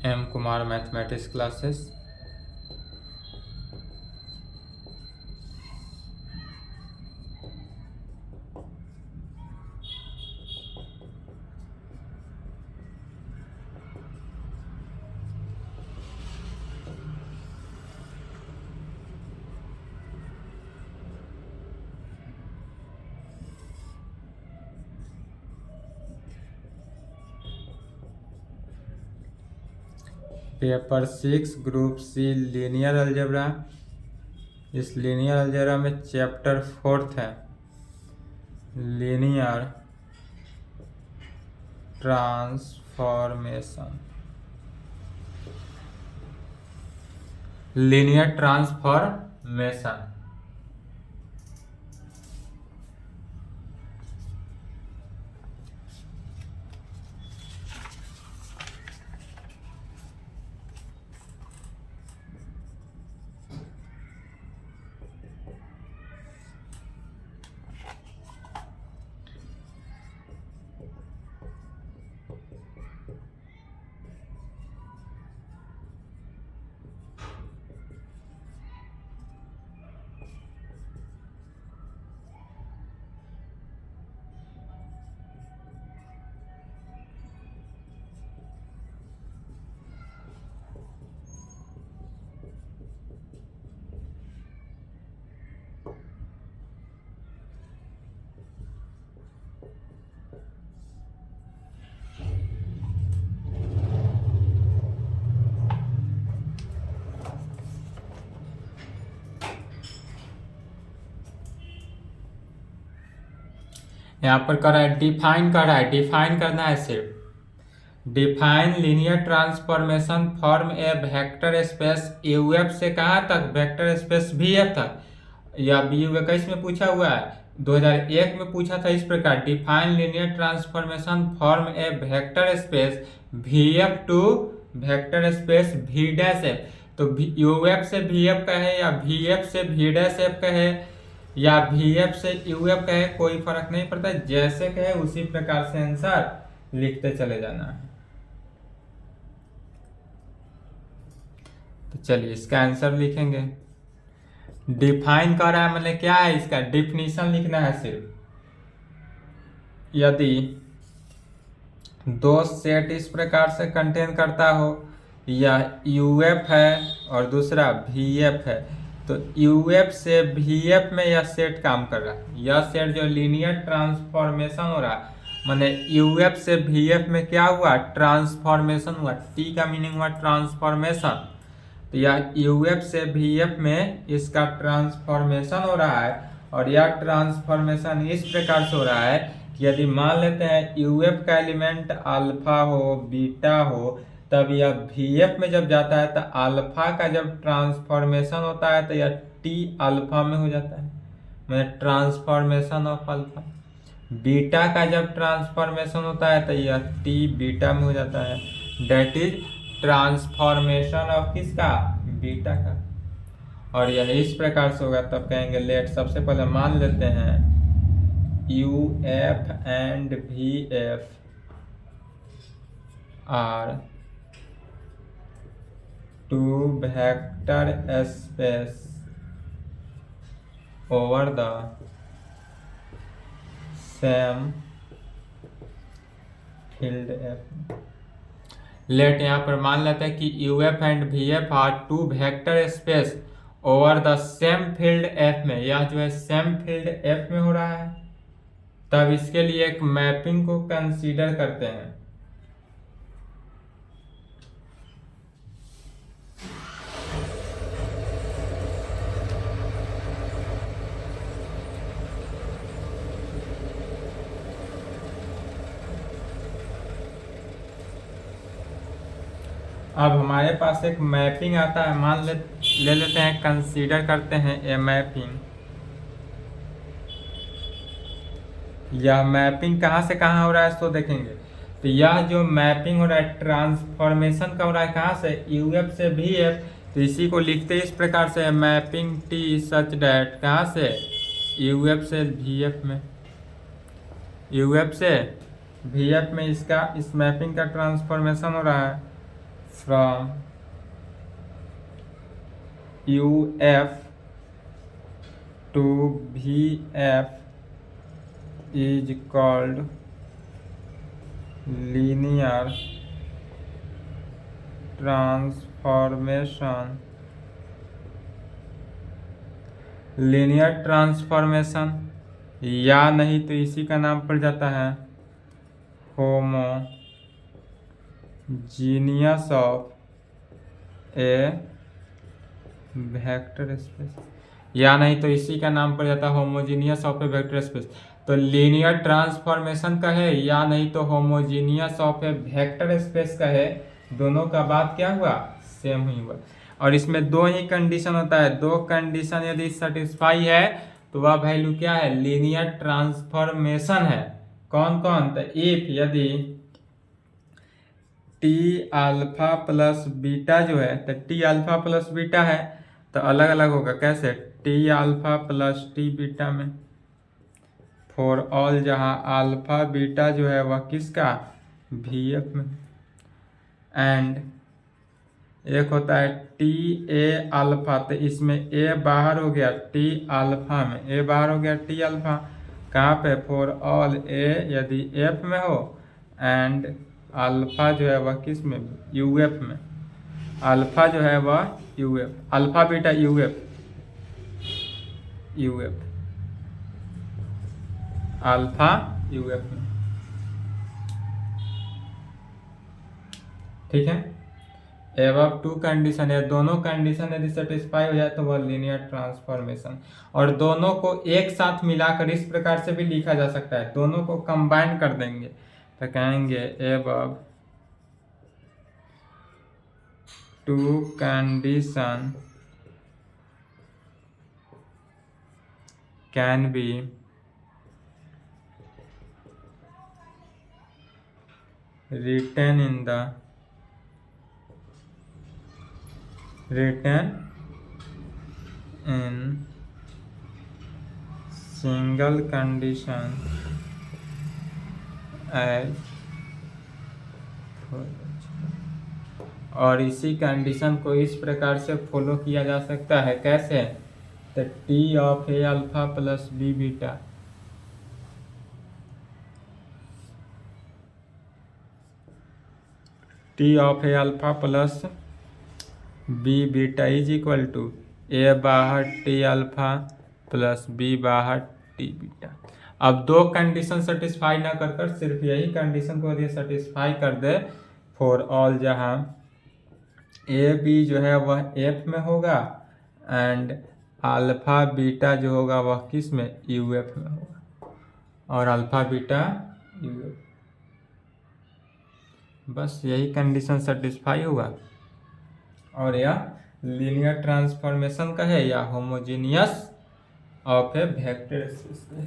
M Kumar mathematics classes. Paper 6 group C linear algebra. इस linear algebra में chapter 4 है linear transformation. Linear transformation यहाँ पर कर रहा है डिफाइन कर रहा है, डिफाइन करना है सिर्फ। Define linear transformation form a vector space UF से कहाँ तक वेक्टर स्पेस वीएफ तक, या BU21 में पूछा हुआ है, 2001 में पूछा था इस प्रकार। Define linear transformation form a vector space VF to vector space V dash F। तो UF से VF का है या VF से V डैश F का है या VF से UF का है, कोई फर्क नहीं पड़ता, जैसे कहे उसी प्रकार से आंसर लिखते चले जाना है। तो चलिए इसका आंसर लिखेंगे। डिफाइन कर रहा है मतलब क्या है, इसका डिफिनीशन लिखना है सिर्फ। यदि दो सेट इस प्रकार से कंटेन करता हो, या UF है और दूसरा VF है, तो UF से VF में यह सेट काम कर रहा है। यह सेट जो लीनियर ट्रांसफॉर्मेशन हो रहा है, माने UF से VF में क्या हुआ, ट्रांसफॉर्मेशन हुआ। T का मीनिंग हुआ ट्रांसफॉर्मेशन। तो यह UF से VF में इसका ट्रांसफॉर्मेशन हो रहा है, और यह ट्रांसफॉर्मेशन इस प्रकार से हो रहा है कि यदि मान लेते हैं UF का एलिमेंट अल्फा हो बीटा हो, तब यह VF में जब जाता है तो अल्फा का जब ट्रांसफॉर्मेशन होता है तो यह T अल्फा में हो जाता है, मतलब ट्रांसफॉर्मेशन ऑफ अल्फा। बीटा का जब ट्रांसफॉर्मेशन होता है तो यह T बीटा में हो जाता है, डेट इज ट्रांसफॉर्मेशन ऑफ किसका, बीटा का। और यह इस प्रकार से होगा, तब कहेंगे लेट, सबसे पहले मान लेते हैं UF and VF are two vector space over the same field F। Let यहाँ पर मान लेते हैं कि UF and VF are two vector space over the same field F में। यह जो है सेम फील्ड F में हो रहा है, तब इसके लिए एक मैपिंग को कंसीडर करते हैं। अब हमारे पास एक मैपिंग आता है, मान ले लेते हैं, कंसीडर करते हैं ए मैपिंग। यह मैपिंग कहाँ से कहाँ हो रहा है, तो देखेंगे। तो यह जो मैपिंग हो रहा है ट्रांसफॉर्मेशन का हो रहा है कहाँ से, UF से VF। तो इसी को लिखते इस प्रकार से, मैपिंग T सच डैट कहाँ से, UF से VF में। UF से VF में इसका इस मैपिंग का ट्रांसफॉर्मेशन हो रहा है from UF to VF is called linear transformation. Linear transformation या नहीं तो इसी का नाम पड़ जाता है homogeneous of a vector space, या नहीं तो इसी का नाम पड़ जाता है homogeneous of a vector space. तो लीनियर ट्रांसफॉर्मेशन का है या नहीं तो homogeneous of a vector space का है, दोनों का बात क्या हुआ, सेम ही हुआ। और इसमें दो ही कंडीशन होता है, दो कंडीशन यदि सेटिस्फाई है तो वह वैल्यू क्या है, लीनियर ट्रांसफॉर्मेशन है। कौन कौन, तो इफ यदि टी अल्फा प्लस बीटा जो है, तो टी अल्फा प्लस बीटा है तो अलग अलग होगा, कैसे, T alpha plus T beta में फॉर ऑल, जहाँ अल्फा बीटा जो है वह किसका, VF में। एंड एक होता है टी ए अल्फा, तो इसमें ए बाहर हो गया टी अल्फा में, ए बाहर हो गया टी अल्फा, कहाँ पे, फॉर ऑल ए यदि एफ में हो, एंड अल्फा जो है वह किस में, UF में। अल्फा जो है वह UF, alpha beta UF, alpha UF में, ठीक है। एवं टू कंडीशन है, दोनों कंडीशन यदि सेटिस्फाई हो जाए तो वह लीनियर ट्रांसफॉर्मेशन। और दोनों को एक साथ मिलाकर इस प्रकार से भी लिखा जा सकता है, दोनों को कंबाइन कर देंगे तो कहेंगे एवं two condition can be written in single condition as और इसी कंडीशन को इस प्रकार से फॉलो किया जा सकता है, कैसे, तो T of a alpha plus b beta, T of a alpha plus b beta is equal to a bar T alpha plus b bar T beta. अब दो कंडीशन सेटिस्फाई ना कर कर सिर्फ यही कंडीशन को यदि सेटिस्फाई कर दे फॉर ऑल, जहाँ ए बी जो है वह एफ में होगा एंड अल्फा बीटा जो होगा वह किस में, UF में होगा, और अल्फा बीटा UF, बस यही कंडीशन सेटिस्फाई हुआ और यह लीनियर ट्रांसफॉर्मेशन का है या homogeneous of a vector space का है।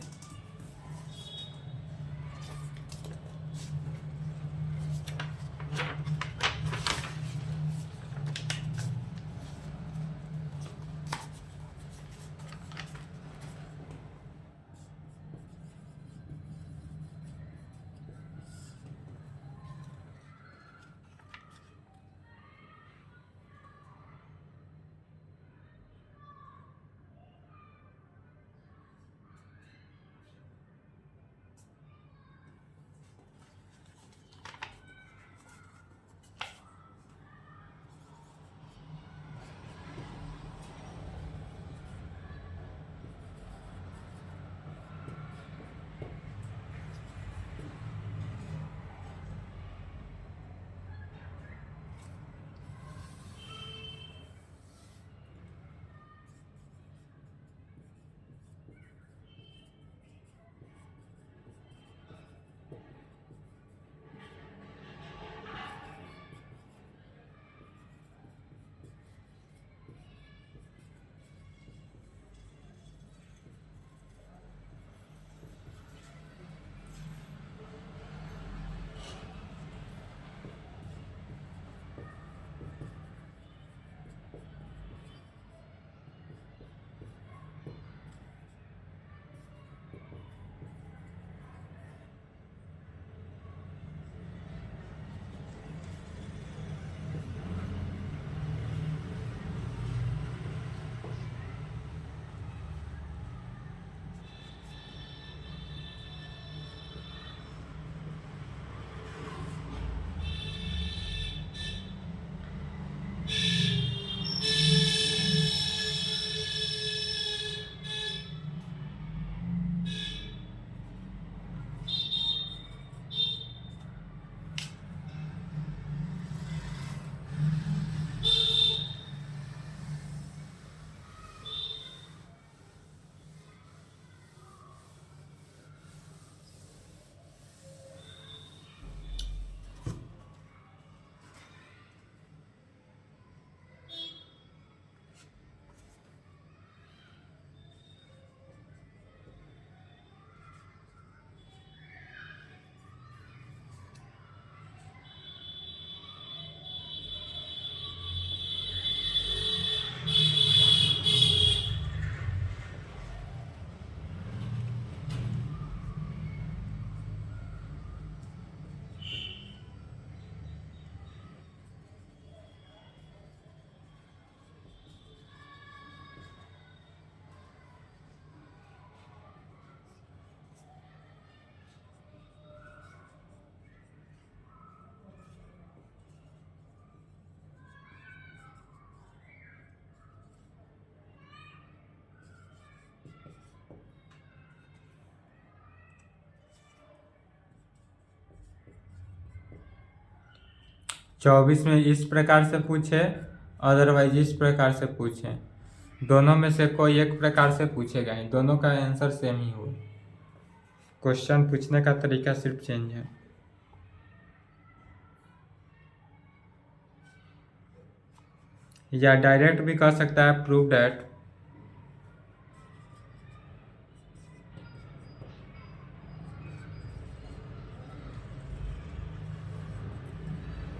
24 में इस प्रकार से पूछे, अदरवाइज इस प्रकार से पूछे, दोनों में से कोई एक प्रकार से पूछेगा ही, दोनों का आंसर सेम ही हो। क्वेश्चन पूछने का तरीका सिर्फ चेंज है। या डायरेक्ट भी कह सकता है prove that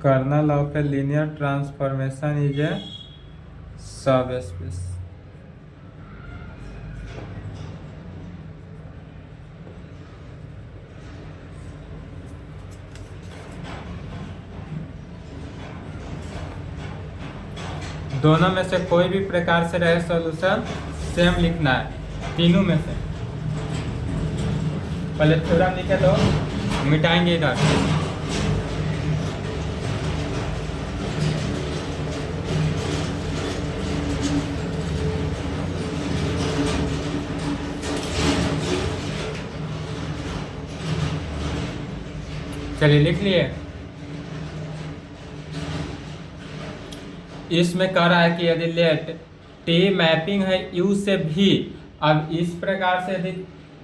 kernel of a linear transformation is a subspace. दोनों में से कोई भी प्रकार से रहे सॉल्यूशन सेम लिखना है, तीनों में से। पहले थ्योरम लिखे तो मिटाएंगे इधर। चलिए लिख लिए। इसमें कह रहा है कि यदि लेट टी मैपिंग है यू से भी, अब इस प्रकार से यदि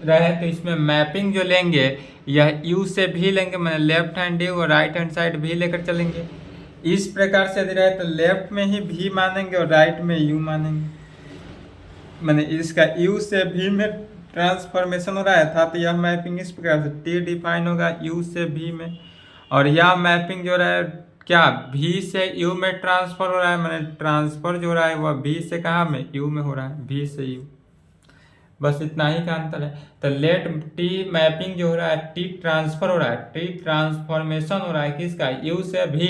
रहे तो इसमें मैपिंग जो लेंगे यह यू से भी लेंगे, मैंने लेफ्ट हैंड यू और राइट हैंड साइड भी लेकर चलेंगे। इस प्रकार से यदि रहे तो लेफ्ट में ही भी मानेंगे और राइट में यू मानेंगे। मैंने इसका यू से भी में ट्रांसफॉर्मेशन हो रहा था तो यह मैपिंग इस प्रकार से टी डिफाइन होगा यू से भी में, और यह मैपिंग जो रहा है क्या भी से यू में ट्रांसफर हो रहा है, मैंने ट्रांसफर जो हो रहा है वह भी से कहाँ में यू में हो रहा है, भी से यू। बस इतना ही का अंतर है। तो लेट टी मैपिंग जो हो रहा है टी ट्रांसफर हो रहा है, टी ट्रांसफॉर्मेशन हो रहा है किसका, यू से भी,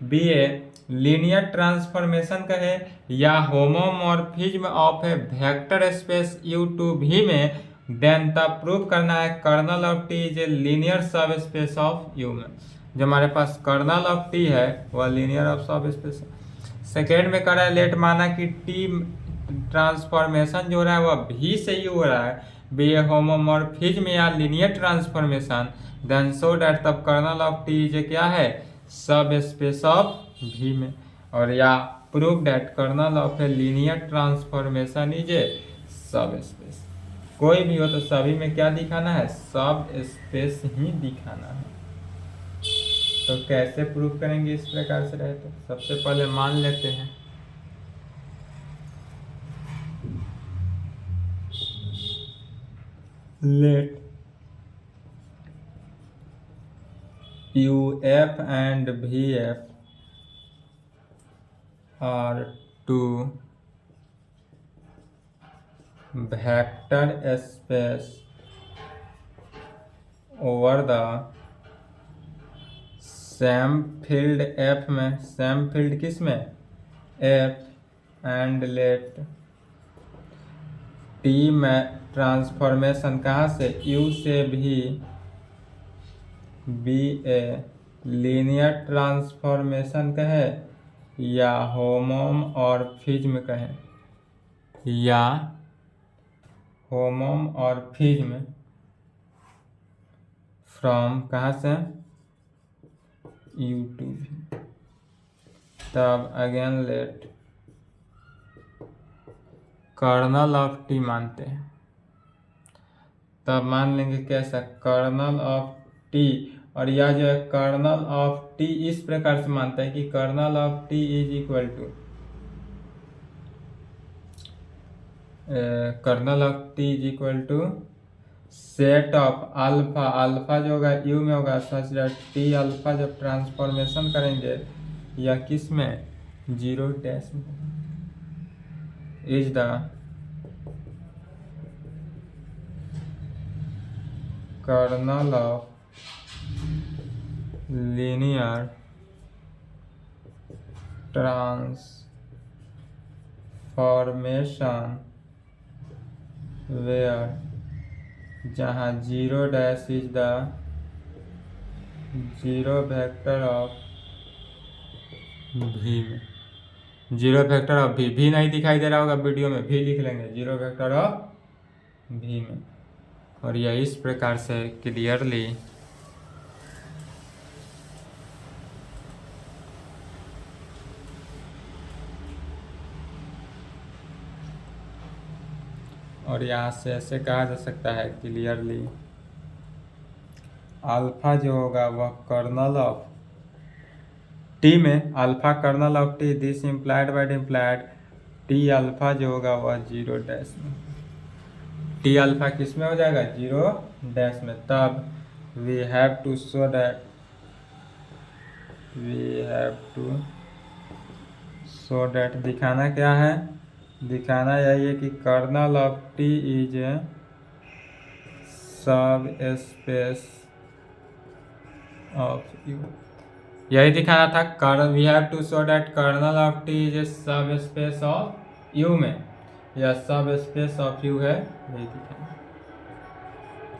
बी ए लीनियर ट्रांसफॉर्मेशन का है या homomorphism of a vector space U to भी में, देन तब प्रूव करना है kernel of T is a linear subspace of U में। जो हमारे पास कर्नल ऑफ टी है वह लीनियर ऑफ सब स्पेस है। सेकेंड में कर रहा है लेट माना कि टी ट्रांसफॉर्मेशन जो हो रहा है वह भी से यू हो रहा है, बी ए होमोमॉर्फिज्म या linear transformation, then so that तब कर्नल ऑफ टी इज क्या है सब स्पेस ऑफ भी में, और या prove that kernel of a linear transformation is a subspace. कोई भी हो तो सभी में क्या दिखाना है, सब स्पेस ही दिखाना है। तो कैसे प्रूव करेंगे इस प्रकार से रहे तो सबसे पहले मान लेते हैं let U F and V F are two vector space over the same field F में, सेम फील्ड किस में, एफ, एंड लेट टी में ट्रांसफॉर्मेशन कहाँ से, यू से भी, बी ए लीनियर ट्रांसफॉर्मेशन कहे या होमोमॉर्फिज्म कहे, या होमोमॉर्फिज्म फ्रॉम कहाँ से, यू टू भी। तब again let kernel of T मानते हैं, तब मान लेंगे कैसा कर्नल ऑफ टी, और यह जो है कर्नल ऑफ टी इस प्रकार से मानता है कि kernel of T is equal to kernel of T is equal to set of alpha, alpha जो होगा यू में होगा सच दैट टी अल्फा जब ट्रांसफॉर्मेशन करेंगे या किस में, जीरो डैश में, is the kernel of linear transformation where जहाँ zero dash is the zero vector of भी में, जीरो वेक्टर ऑफ भी नहीं दिखाई दे रहा होगा वीडियो में, भी लिख लेंगे जीरो वेक्टर ऑफ भी में, और यह इस प्रकार से क्लियरली और यहाँ से ऐसे कहा जा सकता है क्लियरली अल्फा जो होगा वह कर्नल ऑफ टी में, alpha kernel of T, this implied by implied T alpha जो होगा वह 0 डैश में, टी अल्फा किस में हो जाएगा 0 डैश में। तब we have to show that, दिखाना क्या है, दिखाना यही है कि kernel of T is a subspace of U, यही दिखाना था। We have to show that kernel of T is a subspace of U में, या सब स्पेस ऑफ यू है, यही दिखाना।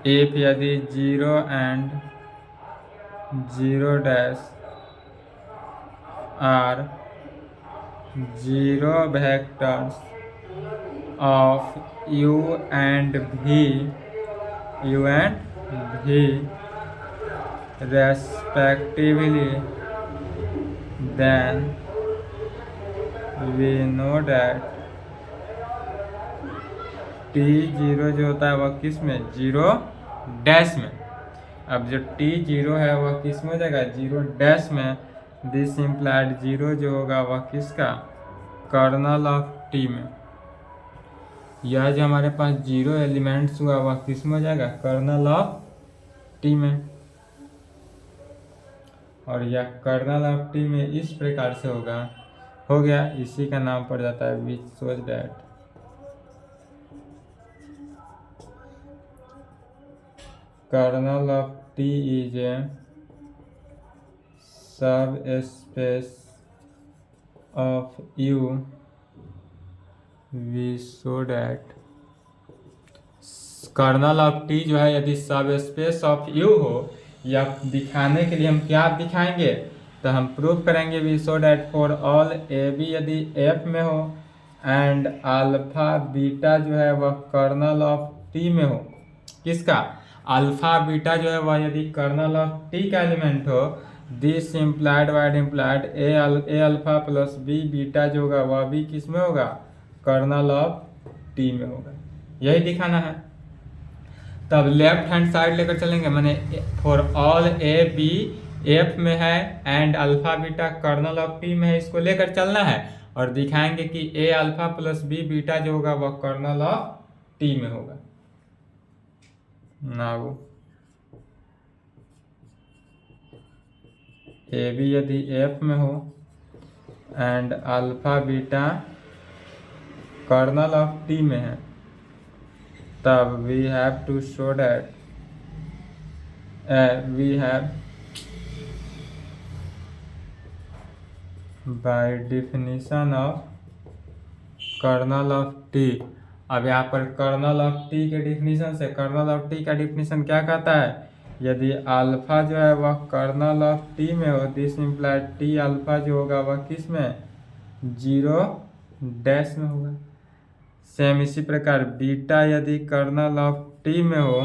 इफ यदि 0 and 0 dash are 0 vectors of u and v respectively, then we know that t0 जो होता है वह किस में 0 डैश में। अब जो t0 है वह किस में हो जाएगा 0 डैश में, दिस इम्प्लाइड 0 जो होगा वह किसका कर्नल ऑफ t में। यह जो हमारे पास 0 एलिमेंट्स हुआ वह किस में हो जाएगा कर्नल ऑफ टी में, और यह कर्नल ऑफ टी में इस प्रकार से होगा, हो गया, इसी का नाम पड़ जाता है which shows that kernel of T is a subspace of U, we show that kernel of T जो है यदि सब स्पेस ऑफ यू हो, या दिखाने के लिए हम क्या दिखाएंगे, तो हम प्रूव करेंगे we show that for all a b यदि एफ में हो एंड अल्फा बीटा जो है वह कर्नल ऑफ टी में हो, किसका अल्फा बीटा जो है वह यदि कर्नल ऑफ टी का एलिमेंट हो, this implied wide implied a alpha plus b beta जो होगा वह भी किस में होगा कर्नल ऑफ टी में होगा, यही दिखाना है। तब लेफ्ट हैंड साइड लेकर चलेंगे, मैंने for all a b F में है and alpha beta kernel of T में है, इसको लेकर चलना है और दिखाएंगे कि a alpha plus b beta जो होगा वह कर्नल ऑफ टी में होगा। नाउ ए बी यदि एफ में हो and alpha beta kernel of T में है, तब we have to show that we have by definition of kernel of T. अब यहाँ पर कर्नल ऑफ टी के डिफिनीशन से, कर्नल ऑफ टी का डिफिनीशन क्या कहता है, यदि अल्फा जो है वह कर्नल ऑफ टी में हो, दिस इम्प्लाइड टी अल्फा जो होगा वह किस में 0 डैश में होगा। सेम इसी प्रकार बीटा यदि कर्नल ऑफ टी में हो,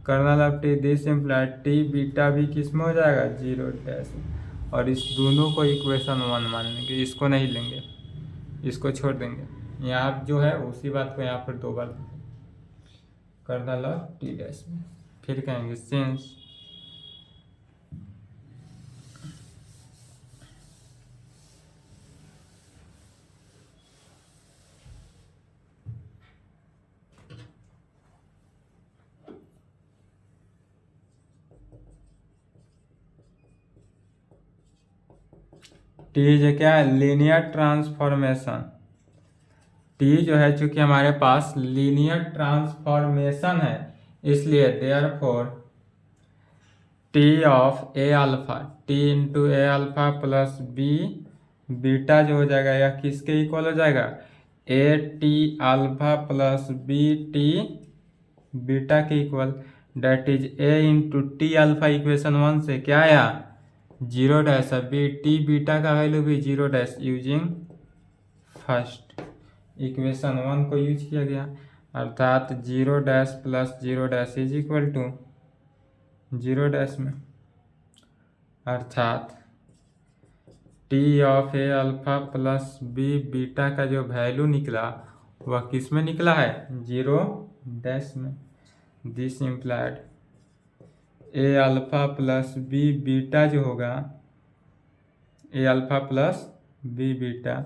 kernel of T this implied T beta भी किस में हो जाएगा 0 डैश में। और इस दोनों को इक्वेशन 1 मान लेंगे, इसको नहीं लेंगे, इसको छोड़ देंगे। यहाँ जो है उसी बात को यहाँ पर 2 बार कर्नल ऑफ टी डैश में, फिर कहेंगे सिंस टी जो क्या है लीनियर ट्रांसफॉर्मेशन, टी जो है चूंकि हमारे पास लीनियर ट्रांसफॉर्मेशन है, इसलिए therefore T of a alpha, T into a alpha plus b beta जो हो जाएगा यह किसके इक्वल हो जाएगा a T alpha plus b T beta के equal, that is a into T alpha equation 1 से क्या आया 0 डैश, अभी टी बीटा का वैल्यू भी 0 डैश, यूजिंग फर्स्ट इक्वेशन 1 को यूज किया गया, अर्थात 0 dash plus 0 dash is equal to 0 dash में, अर्थात T of a alpha plus b beta का जो वैल्यू निकला वह किस में निकला है, 0 डैश में। This implied a alpha plus b beta जो होगा, a alpha plus b beta,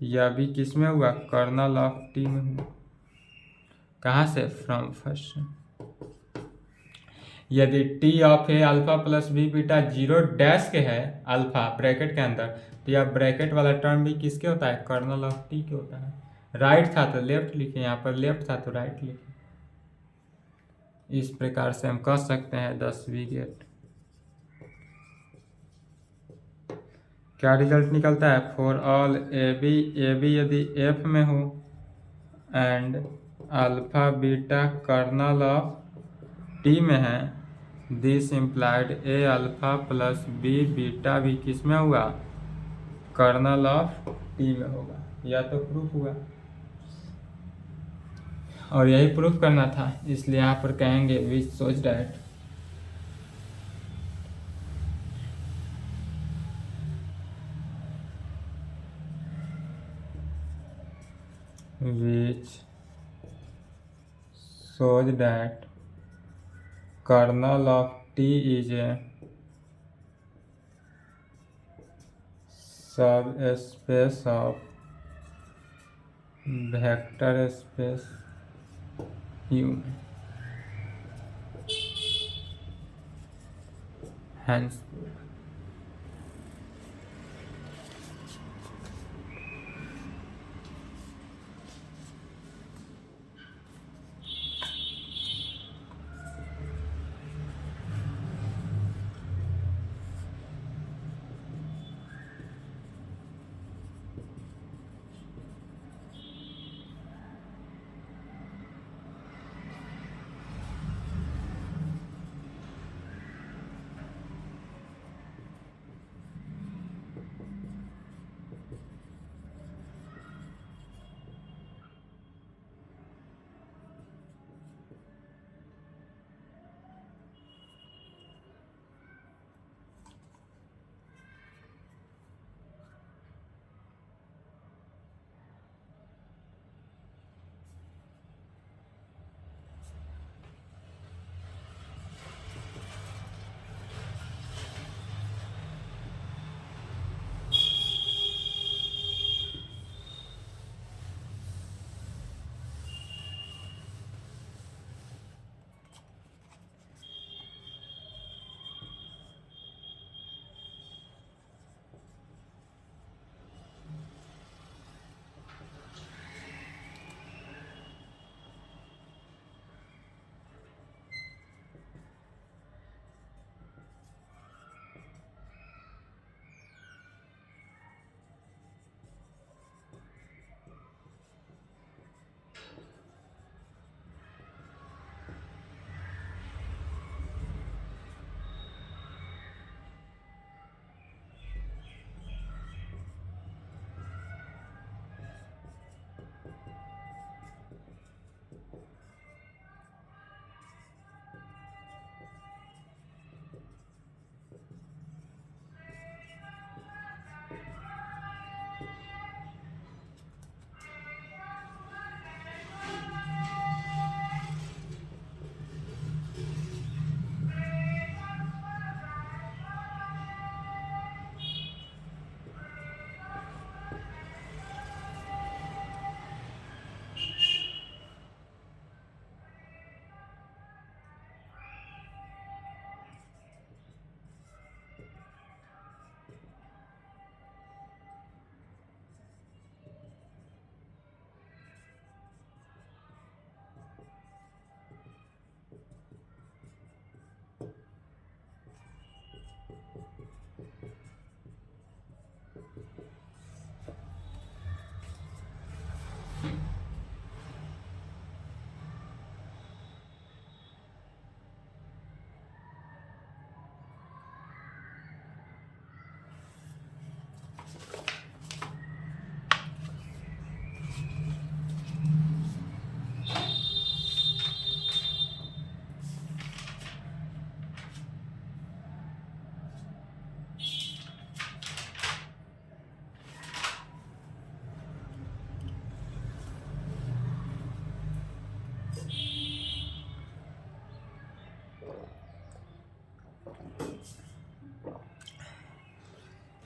यह भी किस में हुआ, कर्नल ऑफ टी में हुआ। कहाँ से, फ्रॉम फर्स्ट। यदि T of a alpha plus b beta 0 dash के है, अल्फा ब्रैकेट के अंदर, तो यह ब्रैकेट वाला टर्म भी किसके होता है, कर्नल ऑफ टी के होता है। राइट था तो लेफ्ट लिखे, यहाँ पर लेफ्ट था तो राइट लिखे। इस प्रकार से हम कह सकते हैं 10वीं गेट। क्या रिजल्ट निकलता है, फॉर ऑल ए बी यदि एफ में हो and alpha beta kernel of T में है, this implied a alpha plus b beta भी किस में हुआ, कर्नल ऑफ टी में होगा। यह तो प्रूफ हुआ, और यही प्रूफ करना था, इसलिए यहाँ पर कहेंगे which shows that which shows that kernel of T is a subspace of vector space U. Hence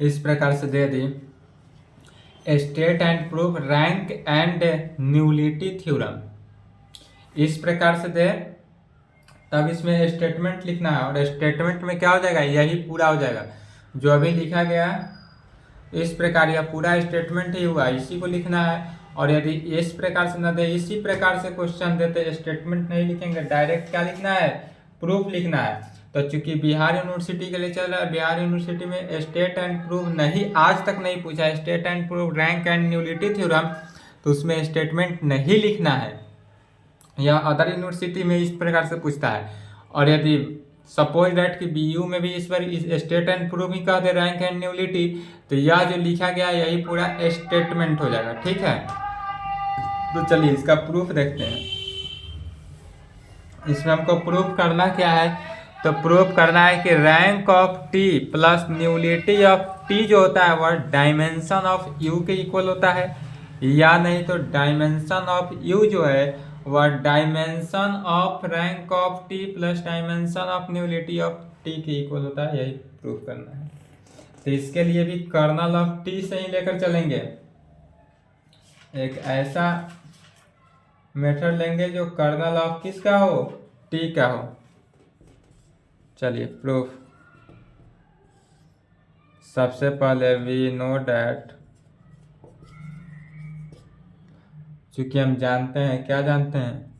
इस प्रकार से दे दी, state and proof rank and nullity theorem, इस प्रकार से दे, तब इसमें स्टेटमेंट लिखना है। और स्टेटमेंट में क्या हो जाएगा, यही पूरा हो जाएगा जो अभी लिखा गया इस प्रकार, यह पूरा स्टेटमेंट ही हुआ, इसी को लिखना है। और यदि इस प्रकार से न दे, इसी प्रकार से क्वेश्चन देते, स्टेटमेंट नहीं लिखेंगे, डायरेक्ट क्या लिखना है, प्रूफ लिखना है। तो चूंकि बिहार यूनिवर्सिटी के लिए चल रहा है, बिहार यूनिवर्सिटी में स्टेट एंड प्रूफ नहीं, आज तक नहीं पूछा, state and proof rank and nullity theorem, तो उसमें स्टेटमेंट नहीं लिखना है। या अदर यूनिवर्सिटी में इस प्रकार से पूछता है। और यदि सपोज दैट कि बीयू में भी इस पर स्टेट एंड प्रूफ ही कह दे रैंक एंड न्यूलिटी, तो यह जो लिखा गया यही पूरा स्टेटमेंट हो जाएगा, ठीक है। तो चलिए इसका प्रूफ देखते हैं। इसमें हमको प्रूफ करना क्या है, तो प्रूफ करना है कि rank of T plus nullity of T जो होता है वह डायमेंशन ऑफ यू के इक्वल होता है, या नहीं तो डायमेंशन ऑफ यू जो है वह dimension of rank of T plus dimension of nullity of T के इक्वल होता है, यही प्रूफ करना है। तो इसके लिए भी कर्नल ऑफ टी से ही लेकर चलेंगे, एक ऐसा मेथड लेंगे जो कर्नल ऑफ किसका हो, टी का हो। चलिए प्रूफ, सबसे पहले वी नो डैट, चूंकि हम जानते हैं, क्या जानते हैं,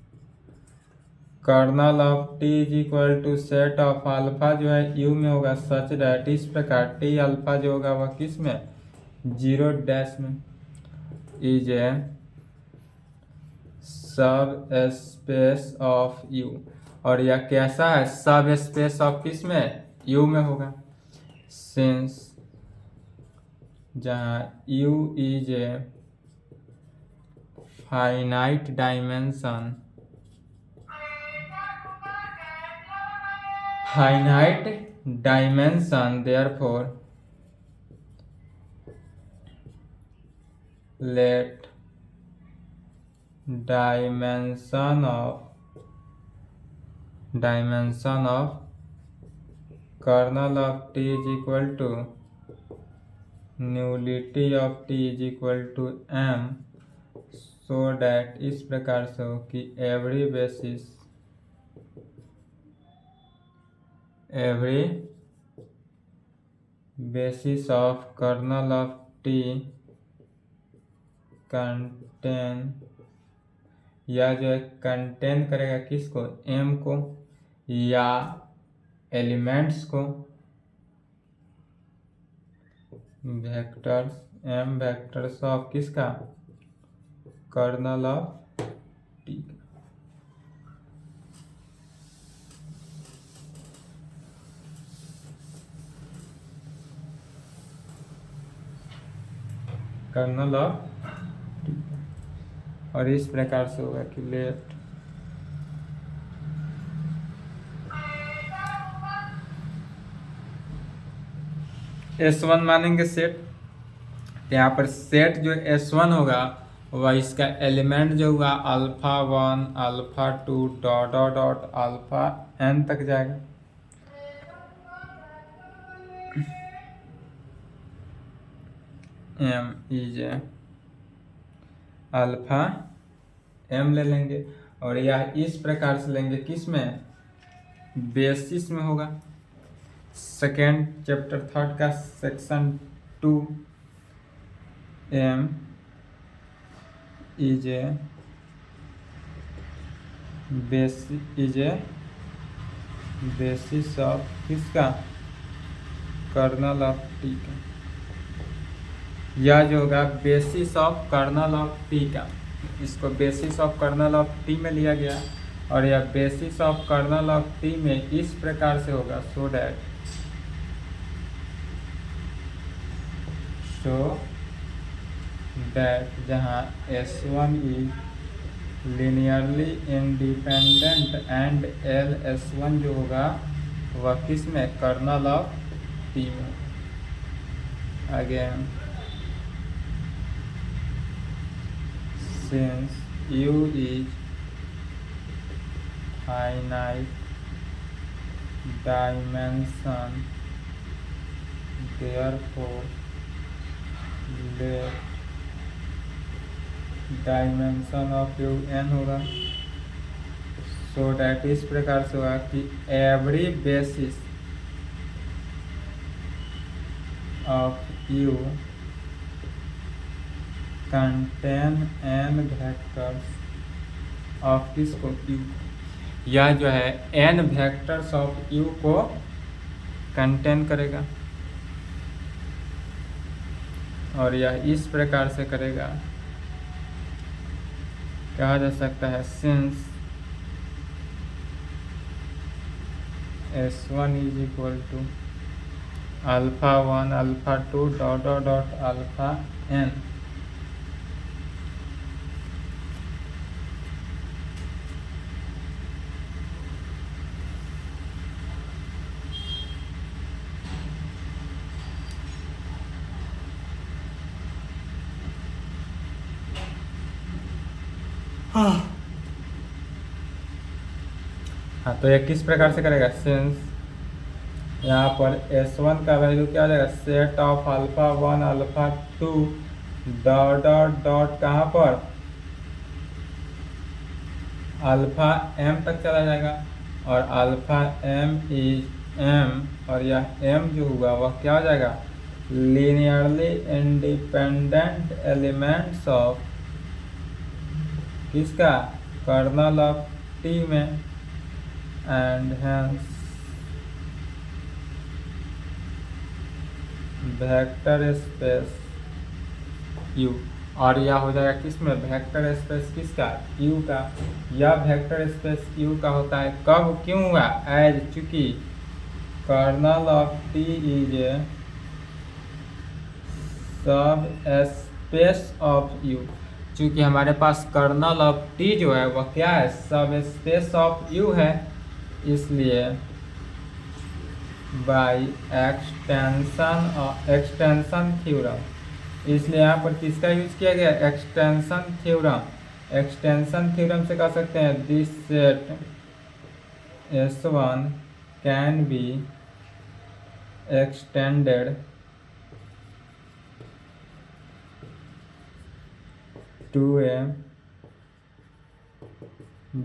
kernel of T is equal to set of alpha जो है यू में होगा, सच डैट, इस प्रकार टी अल्फा जो होगा वह किस में, 0 में, is a subspace of you. और यह कैसा है, सब स्पेस ऑफ किस में, यू में होगा, सिंस जहाँ you is a finite dimension, therefore let dimension of kernel of t is equal to nullity of t is equal to m, so that इस प्रकार से हो कि every basis of kernel of t contain, या जो है contain करेगा किसको, m को, या एलिमेंट्स को, वेक्टर्स, m वेक्टर्स ऑफ किसका, kernel of T. Kernel of T, और इस प्रकार से होगा कि लेट S1 मानेंगे सेट, यहाँ पर सेट जो S1 होगा वह इसका एलिमेंट जो हुआ alpha 1 alpha 2 dot dot dot alpha n तक जाएगा। m इज अल्फा m ले लेंगे, और यह इस प्रकार से लेंगे किस में, बेसिस में होगा, सेकेंड चैप्टर 3 का section 2, m is a basis of किसका, कर्नल ऑफ टी का, यह जो होगा basis of kernel of T का, इसको basis of kernel of T में लिया गया। और यह basis of kernel of T में इस प्रकार से होगा, सो दैट जहाँ S1 is linearly independent and LS1 जो होगा वह किस में, कर्नल ऑफ टी में। Again since U is finite dimension, therefore let dimension of you n होगा। सो डैट इस प्रकार से होगा कि every basis of you contain n vectors of किसको u। यह जो है n वेक्टर्स ऑफ u को कंटेन करेगा और यह इस प्रकार से करेगा। कहा जा सकता है since S1 is equal to alpha 1 alpha 2 dot dot dot alpha n। हाँ तो ये किस प्रकार से करेगा सिंस यहाँ पर S1 का वैल्यू क्या हो जाएगा set of alpha 1 alpha 2 dot dot dot कहाँ पर अल्फा m तक चला जाएगा और अल्फा m इज m और यह m जो हुआ वह क्या हो जाएगा लीनियरली इंडिपेंडेंट एलिमेंट्स ऑफ किसका कर्नल ऑफ T में and hence vector space U। और यह हो जाएगा किसमें वेक्टर स्पेस किसका U का। यह वेक्टर स्पेस U का होता है कब क्यों हुआ एज चूंकि kernel of T is a subspace of U। चूंकि हमारे पास कर्नल ऑफ T जो है वह क्या है सब स्पेस ऑफ U है इसलिए बाय एक्सटेंशन थ्योरम इसलिए यहाँ पर किसका यूज किया गया एक्सटेंशन थ्योरम। एक्सटेंशन थ्योरम से कह सकते हैं this set S1 can be extended to a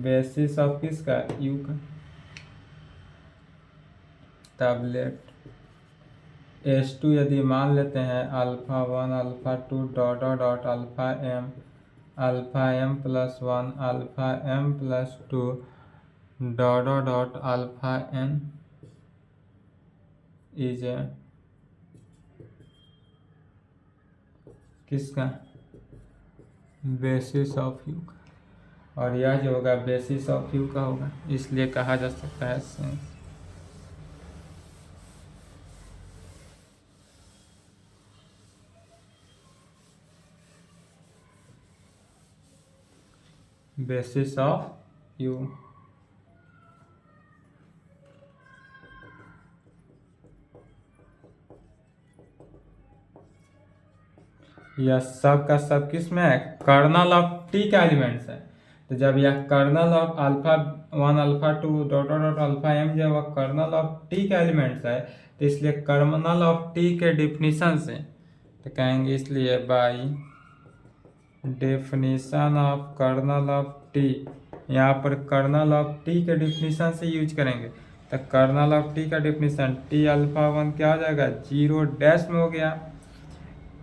basis of किसका U का। टैबलेट S2 यदि मान लेते हैं alpha 1 alpha 2 dot dot alpha m plus 1 alpha m plus 2 dot dot alpha n is a किसका बेसिस ऑफ U और यह जो होगा बेसिस ऑफ U का होगा इसलिए कहा जा सकता है सिंस बेसिस ऑफ U। यह सब का सब किस में है कर्नल ऑफ T का एलिमेंट्स है। तो जब यह kernel of alpha 1 alpha 2 dot dot alpha m जो है वह कर्नल ऑफ T का एलिमेंट्स है तो इसलिए कर्नल ऑफ T के डिफिनीशन से तो कहेंगे इसलिए by definition of kernel of T यहाँ पर कर्नल ऑफ T के डिफिनीशन से यूज करेंगे। तो कर्नल ऑफ T का डिफिनीशन T अल्फा 1 क्या हो जाएगा 0 डैश में हो गया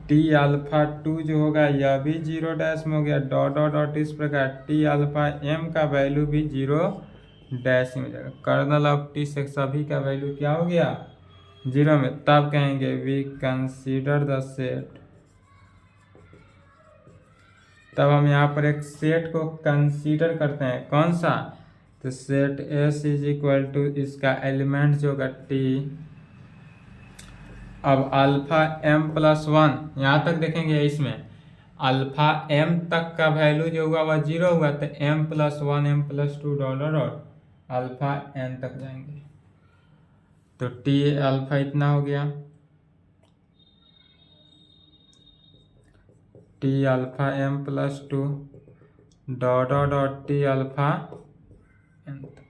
T अल्फा 2 जो होगा यह भी 0 डैश में हो गया डॉट डॉट डॉट इस प्रकार T अल्फा m का वैल्यू भी 0 डैश में हो जाएगा। कर्नल ऑफ T से सभी का वैल्यू क्या हो गया 0 में तब कहेंगे वी कंसीडर द सेट। तब हम यहाँ पर एक सेट को कंसीडर करते हैं कौन सा तो set S is equal to इसका एलिमेंट जो होगा T। अब अल्फा m प्लस 1 यहाँ तक देखेंगे इसमें अल्फा m तक का वैल्यू जो हुआ वह 0 हुआ तो m plus 1 m plus 2 dot dot alpha n तक जाएंगे तो T अल्फा इतना हो गया T alpha m plus 2 dot dot T alpha n तक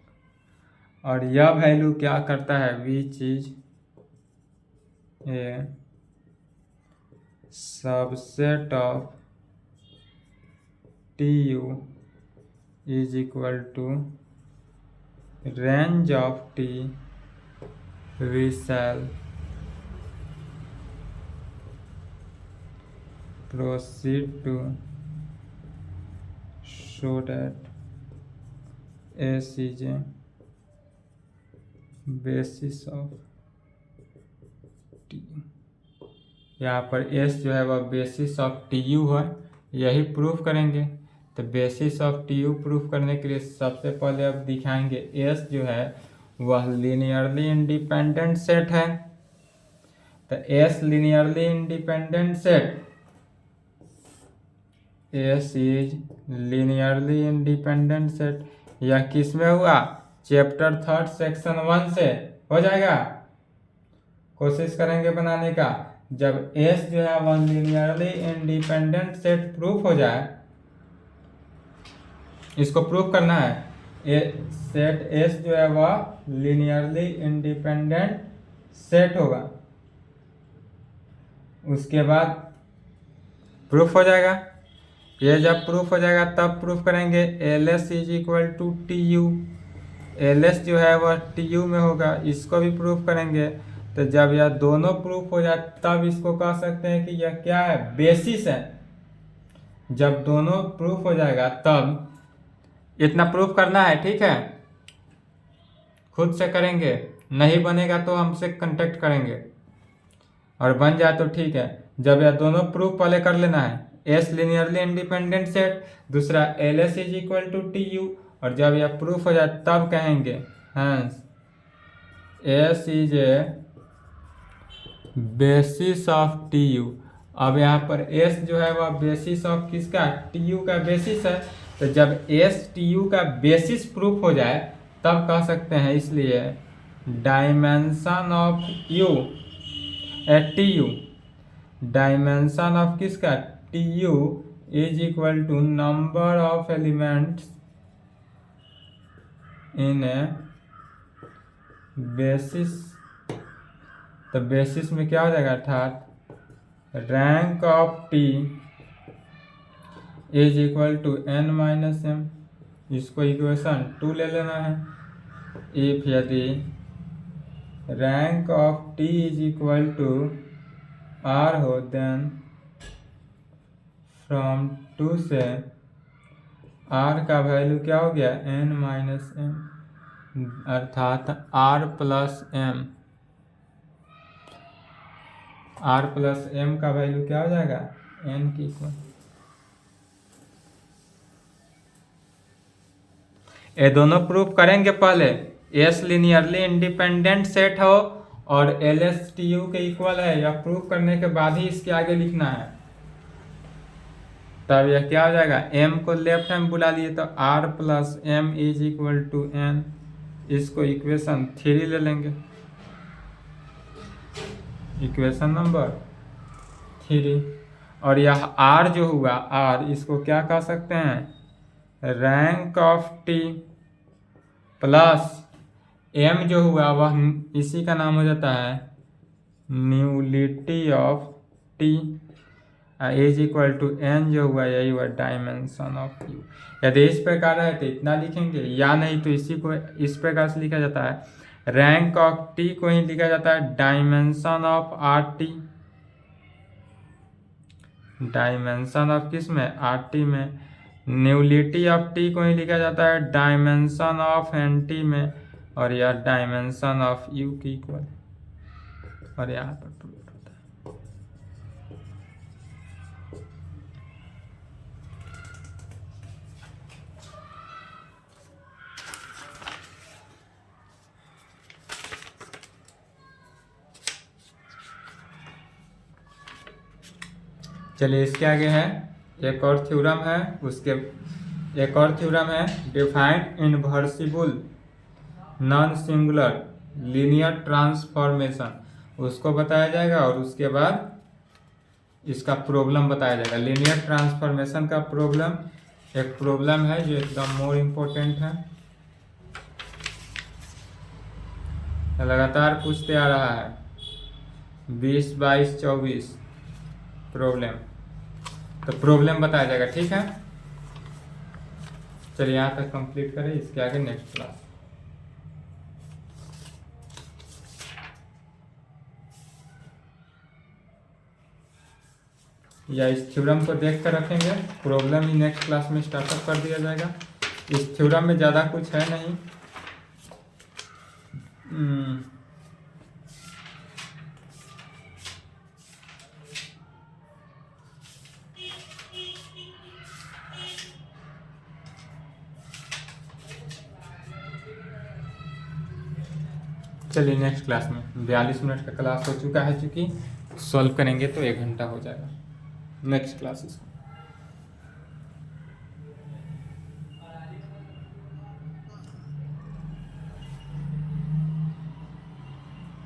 और यह वैल्यू क्या करता है which is a subset of T U is equal to range of T V shall proceed to show that S is a basis of T। यहाँ पर S जो है वह बेसिस ऑफ टी यू है, यही प्रूफ करेंगे। तो basis of T you proof करने के लिए सबसे पहले अब दिखाएंगे S जो है वह लीनियरली इंडिपेंडेंट सेट है। तो S linearly independent set, S is linearly independent set, यह किस में हुआ? चैप्टर 3 सेक्शन 1 से हो जाएगा। कोशिश करेंगे बनाने का। जब S जो है वह लीनियरली इंडिपेंडेंट सेट प्रूफ हो जाए, इसको प्रूफ करना है। सेट S जो है वह लीनियरली इंडिपेंडेंट सेट होगा, उसके बाद प्रूफ हो जाएगा। ये जब प्रूफ हो जाएगा तब प्रूफ करेंगे L S is equal to T U. L S जो है वह टी यू में होगा, इसको भी प्रूफ करेंगे। तो जब यह दोनों प्रूफ हो जाए तब इसको कह सकते हैं कि यह क्या है? बेसिस है। जब दोनों प्रूफ हो जाएगा तब इतना प्रूफ करना है, ठीक है? खुद से करेंगे, नहीं बनेगा तो हमसे कांटेक्ट करेंगे, और बन जाए तो ठीक है। जब यह दोनों प्रूफ पहले कर लेना है, एस लीनियरली इंडिपेंडेंट सेट, दूसरा L S is equal to T U, और जब यह प्रूफ हो जाए तब कहेंगे hence S is a basis of T U. अब यहाँ पर एस जो है वह बेसिस ऑफ किसका? टी यू का बेसिस है। तो जब एस टी यू का बेसिस प्रूफ हो जाए तब कह सकते हैं, इसलिए dimension of U T U, dimension of किसका? T U is equal to number of elements in a basis. तो बेसिस में क्या हो जाएगा? अर्थात rank of T is equal to n minus M. इसको इक्वेशन 2 ले लेना है। इफ यदि rank of T is equal to r हो, देन फ्रॉम 2 से r का वैल्यू क्या हो गया? n माइनस एम, अर्थात r plus M. r plus M का वैल्यू क्या हो जाएगा? n की इक्वल। ये दोनों प्रूफ करेंगे पहले। s लीनियरली इंडिपेंडेंट सेट हो और एल एस टी यू के इक्वल है, या प्रूफ करने के बाद ही इसके आगे लिखना है। तब यह क्या हो जाएगा? m को लेफ्ट हैंड बुला लिए तो r plus M is equal to n। इसको इक्वेशन 3 ले लेंगे, इक्वेशन नंबर 3। और यह r जो हुआ, r इसको क्या कह सकते हैं? Rank of T plus m जो हुआ वह इसी का नाम हो जाता है nullity of T is equal to n जो हुआ यही हुआ डायमेंशन ऑफ यू। यदि इस प्रकार है तो इतना लिखेंगे, या नहीं तो इसी को इस प्रकार से लिखा जाता है। रैंक ऑफ टी को ही लिखा जाता है dimension of R T. Dimension of किस में? आर टी में। न्यूलिटी ऑफ टी को ही लिखा जाता है डायमेंशन ऑफ एन टी में, और यह डायमेंशन ऑफ यू की इक्वल। और यहाँ पर प्रूफ होता है। चलिए इसके आगे है एक और थ्योरम है, उसके एक और थ्योरम है defined invertible non singular linear transformation, उसको बताया जाएगा। और उसके बाद इसका प्रॉब्लम बताया जाएगा। लीनियर ट्रांसफॉर्मेशन का प्रॉब्लम एक प्रॉब्लम है जो एकदम मोर इम्पोर्टेंट है, लगातार पूछते आ रहा है। 20, 22, 24 प्रॉब्लम, तो प्रॉब्लम बताया जाएगा। ठीक है, चलिए यहाँ तक कंप्लीट करें, इसके आगे नेक्स्ट क्लास। या इस थ्योरम को देख कर रखेंगे, प्रॉब्लम ही नेक्स्ट क्लास में स्टार्टअप कर दिया जाएगा। इस थ्योरम में ज़्यादा कुछ है नहीं। चलिए नेक्स्ट क्लास में, 42 मिनट का क्लास हो चुका है, चूँकि सॉल्व करेंगे तो 1 घंटा हो जाएगा नेक्स्ट क्लासेस।